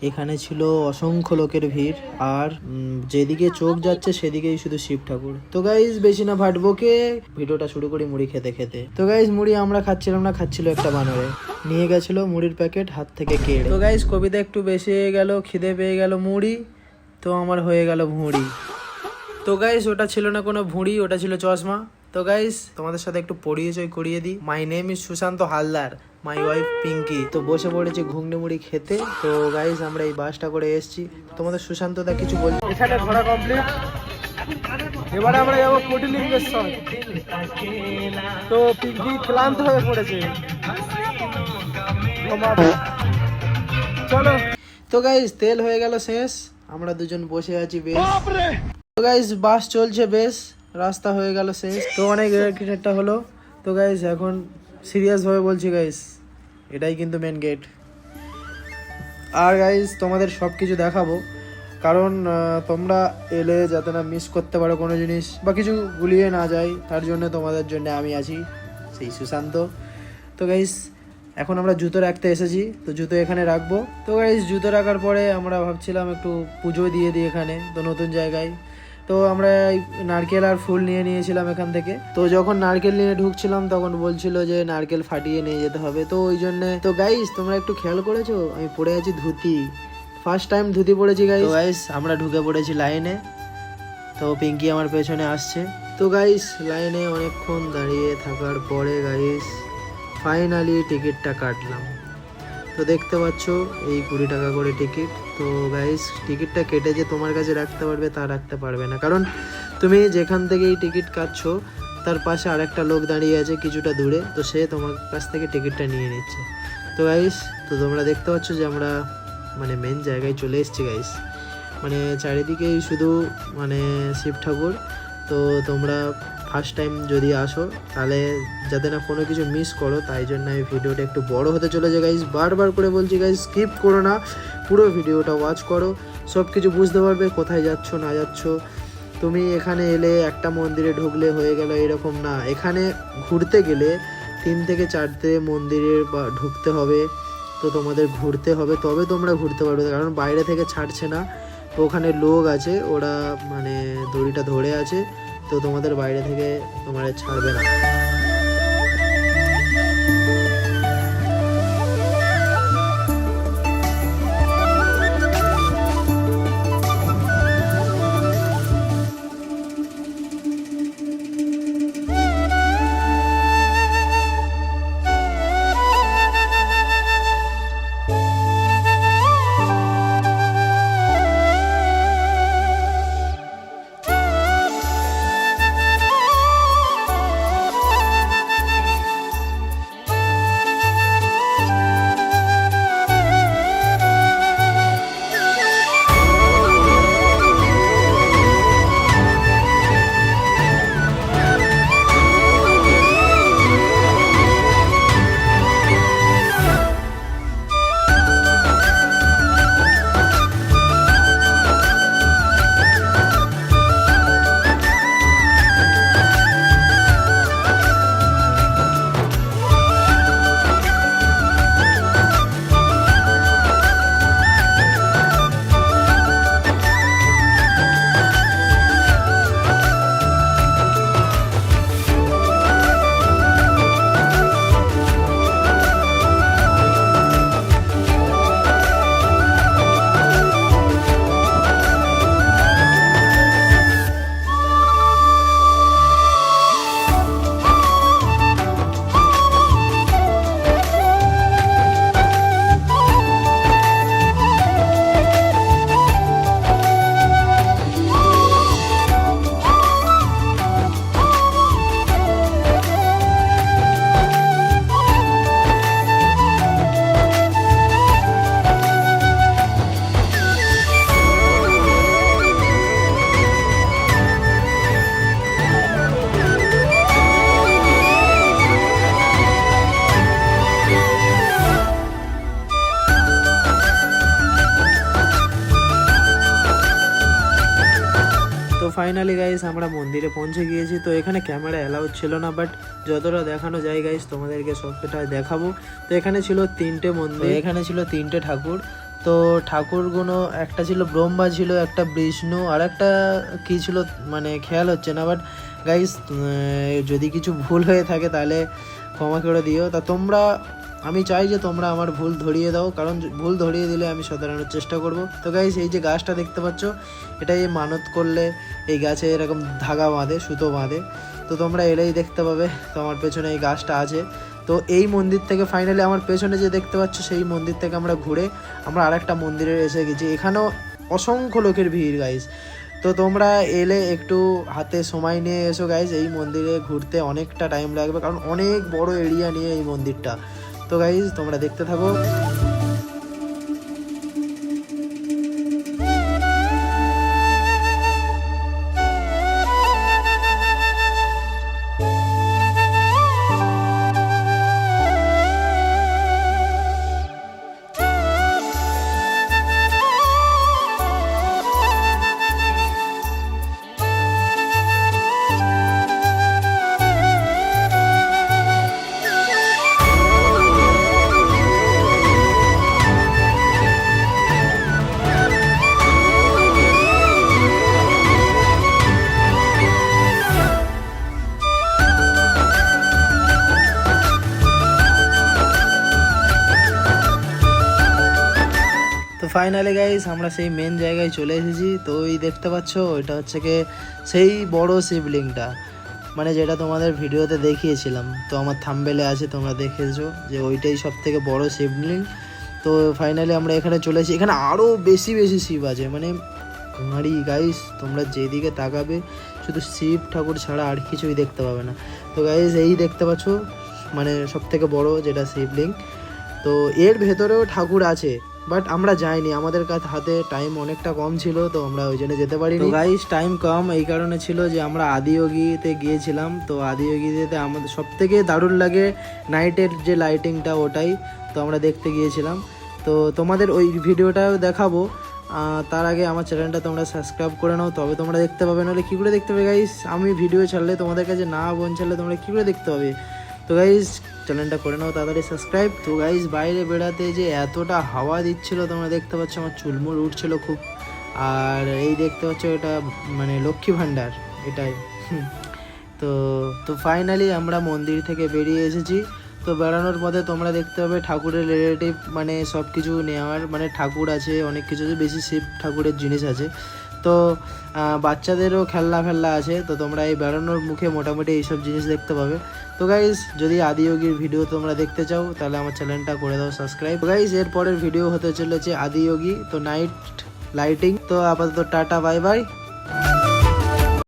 এখানে ছিল অসংখ্য লোকের ভিড়, আর যেদিকে চোখ যাচ্ছে সেদিকেই শুধু শিব ঠাকুর। তো গাইজ বেশি না ভাটবকে ভিডিওটা শুরু করি মুড়ি খেতে খেতে। তো গাইজ মুড়ি আমরা খাচ্ছিলাম না, খাচ্ছিল একটা বানরে, নিয়ে গেছিল মুড়ির প্যাকেট হাত থেকে কেড়ে। তো গাইজ কবিতা একটু বেশি হয়ে গেল, খিদে পেয়ে গেল মুড়ি, তো আমার হয়ে গেল ভুঁড়ি। তো গাইজ ওটা ছিল না কোনো ভুঁড়ি, ওটা ছিল চশমা। তো গাইজ তোমাদের সাথে একটু পরিচয় করিয়ে দিই। My name is Sushant Haldar, my wife Pinky. তো বসে পড়েছি ঘুগনি মুড়ি খেতে। তো গাইজ আমরা এই বাসটা করে এসেছি। তোমাদের সুশান্ত দা কিছু বলছি? এখানে ঘোরা কমপ্লিট, এবারে আমরা যাবো কোটিলিঙ্গেশ্বর। তো পিঙ্কি ক্লান্ত হয়ে পড়েছে, চলো। তো গাইজ তেল হয়ে গেল শেষ, আমরা দুজন বসে আছি বেশ। তো গাইজ বাস চলছে বেশ, রাস্তা হয়ে গেল শেষ। তো অনেক একটা হলো। তো গাইজ এখন সিরিয়াস ভাবে বলছি গাইজ, এটাই কিন্তু মেন গেট। আর গাইজ তোমাদের সব কিছু দেখাবো, কারণ তোমরা এলে যাতে না মিস করতে পারো কোনো জিনিস বা কিছু গুলিয়ে না যায়, তার জন্য তোমাদের জন্য আমি আছি, সেই সুশান্ত। তো গাইজ এখন আমরা জুতো রাখতে এসেছি, তো জুতো এখানে রাখবো। তো গাইজ জুতো রাখার পরে আমরা ভাবছিলাম একটু পুজো দিয়ে দিই এখানে, তো নতুন জায়গায়। তো আমরা নারকেল আর ফুল নিয়ে নিয়েছিলাম এখান থেকে। তো যখন নারকেল নিয়ে ঢুকছিলাম তখন বলছিল যে নারকেল ফাটিয়ে নিয়ে যেতে হবে, তো ওই জন্য। তো গাইজ তোমরা একটু খেয়াল করেছো, আমি পরে আছি ধুতি, ফার্স্ট টাইম ধুতি পড়েছি গাইজ। তো গাইজ আমরা ঢুকে পড়েছি লাইনে, তো পিঙ্কি আমার পেছনে আসছে। তো গাইজ লাইনে অনেকক্ষণ দাঁড়িয়ে থাকার পরে গাইজ ফাইনালি টিকিটটা কাটলাম। তো দেখতে পাচ্ছ এই 20 টাকা করে টিকিট। তো গাইস টিকিটটা কেটে যে তোমার কাছে রাখতে পারবে তা রাখতে পারবে না, কারণ তুমি যেখান থেকে এই টিকিট কাটছো তার পাশে আরেকটা লোক দাঁড়িয়ে আছে কিছুটা দূরে, তো সে তোমার কাছ থেকে টিকিটটা নিয়ে নিচ্ছে। তো গাইস তো তোমরা দেখতে পাচ্ছ যে আমরা মানে মেন জায়গায় চলে এসেছি গাইস। মানে চারিদিকেই শুধু মানে শিব ঠাকুর। তো তোমরা ফার্স্ট টাইম যদি আসো তাহলে যাতে না কোনো কিছু মিস করো, তাই জন্য এই ভিডিওটা একটু বড় হতে চলেছে গাইজ। বারবার করে বলছি গাইজ, স্কিপ করো না, পুরো ভিডিওটা ওয়াচ করো, সব কিছু বুঝতে পারবে কোথায় যাচ্ছ না যাচ্ছ। তুমি এখানে এলে একটা মন্দিরে ঢুকলে হয়ে গেল এরকম না, এখানে ঘুরতে গেলে 3 থেকে 4টে মন্দিরে বা ঢুকতে হবে। তো তোমাদের ঘুরতে হবে, তবে তোমরা ঘুরতে পারবে, কারণ বাইরে থেকে ছাড়ছে না। তো ওখানে লোক আছে, ওরা মানে দড়িটা ধরে আছে, তো তোমাদের বাইরে থেকে তোমার ছাড়বে না। ফাইনালি গাইস আমরা মন্দিরে পৌঁছে গিয়েছি। তো এখানে ক্যামেরা অ্যালাউড ছিল না, বাট যতটা দেখানো যায় গাইস তোমাদেরকে সবটা দেখাবো। তো এখানে ছিল 3টে মন্দির, এখানে ছিল 3টে ঠাকুর। তো ঠাকুরগুলো একটা ছিল ব্রহ্মা, ছিল একটা বিষ্ণু, আর একটা কী ছিল মানে খেয়াল হচ্ছে না। বাট গাইস যদি কিছু ভুল হয়ে থাকে তাহলে ক্ষমা করে দিও। তা তোমরা, আমি চাই যে তোমরা আমার ভুল ধরিয়ে দাও, কারণ ভুল ধরিয়ে দিলে আমি শোধরানোর চেষ্টা করব। তো গাইস এই যে গাছটা দেখতে পাচ্ছ, এটাই মানত করলে এই গাছে এরকম ধাগা বাঁধে, সুতো বাঁধে। তো তোমরা এলেই দেখতে পাবে। তো আমার পেছনে এই গাছটা আছে। তো এই মন্দির থেকে ফাইনালি আমার পেছনে যে দেখতে পাচ্ছ, সেই মন্দির থেকে আমরা ঘুরে আমরা আরেকটা মন্দিরে এসে গেছি। এখানেও অসংখ্য লোকের ভিড় গাইস। তো তোমরা এলে একটু হাতে সময় নিয়ে এসো গাইস। এই মন্দিরে ঘুরতে অনেকটা টাইম লাগবে, কারণ অনেক বড় এরিয়া নিয়ে এই মন্দিরটা। তো গাইস তোমরা দেখতে থাকো। তো ফাইনালি গাইস আমরা সেই মেন জায়গায় চলে এসেছি। তো ওই দেখতে পাচ্ছ, ওইটা হচ্ছে কি সেই বড় শিবলিঙ্গটা, মানে যেটা তোমাদের ভিডিওতে দেখিয়েছিলাম। তো আমার থাম্বনেলে আছে, তোমরা দেখেছো যে ওইটাই সব থেকে বড় শিবলিঙ্গ। তো ফাইনালি আমরা এখানে চলে এসেছি। এখানে আরও বেশি বেশি শিব আছে, মানে গাড়ি গাইস তোমরা যেদিকে তাকাবে শুধু শিব ঠাকুর ছাড়া আর কিছুই দেখতে পাবে না। তো গাইস এই দেখতে পাচ্ছ মানে সব থেকে বড় যেটা শিবলিঙ্গ। তো এর ভেতরেও ঠাকুর আছে, বাট আমরা যাইনি, আমাদের কাছে হাতে টাইম অনেকটা কম ছিল, তো আমরা ওই জন্য যেতে পারিনি। গাইস টাইম কম এই কারণে ছিল যে আমরা আদিয়োগীতে গিয়েছিলাম। তো আদিয়োগীতে আমাদের সব থেকে দারুণ লাগে নাইটের যে লাইটিংটা, ওটাই তো আমরা দেখতে গিয়েছিলাম। তো তোমাদের ওই ভিডিওটাও দেখাবো। তার আগে আমার চ্যানেলটা তোমরা সাবস্ক্রাইব করে নাও, তবে তোমরা দেখতে পাবে। নাহলে কী করে দেখতে পাবে গাইস? আমি ভিডিও ছাড়লে তোমাদের কাছে না পৌঁছালে তোমরা কী করে দেখতে পাবে? তো গাইস চ্যানেলটা করে নাও তাড়াতাড়ি সাবস্ক্রাইব। তো গাইস বাইরে বেড়াতে যে এতটা হাওয়া দিচ্ছিল তোমরা দেখতে পাচ্ছ, আমার চুলমুল উঠছিল খুব। আর এই দেখতে পাচ্ছ এটা মানে লক্ষ্মী ভাণ্ডার, এটাই। তো তো ফাইনালি আমরা মন্দির থেকে বেরিয়ে এসেছি। তো বেড়ানোর পথে তোমরা দেখতে পাবে ঠাকুরের রিলেটিভ মানে সব কিছু নেওয়ার, মানে ঠাকুর আছে অনেক কিছু আছে, বেশি শিব ঠাকুরের জিনিস আছে। তো বাচ্চাদেরও খেলনা ফেলনা আছে। তো তোমরা এই বেড়ানোর মুখে মোটামুটি এইসব জিনিস দেখতে পাবে। তো গাইস যদি আদিয়োগীর ভিডিও তোমরা দেখতে চাও তাহলে আমার চ্যানেলটা করে দাও সাবস্ক্রাইব। গাইস এর পরের ভিডিও হতে চলেছে আদিয়োগী, তো নাইট লাইটিং। তো আপাতত টাটা, বাই বাই।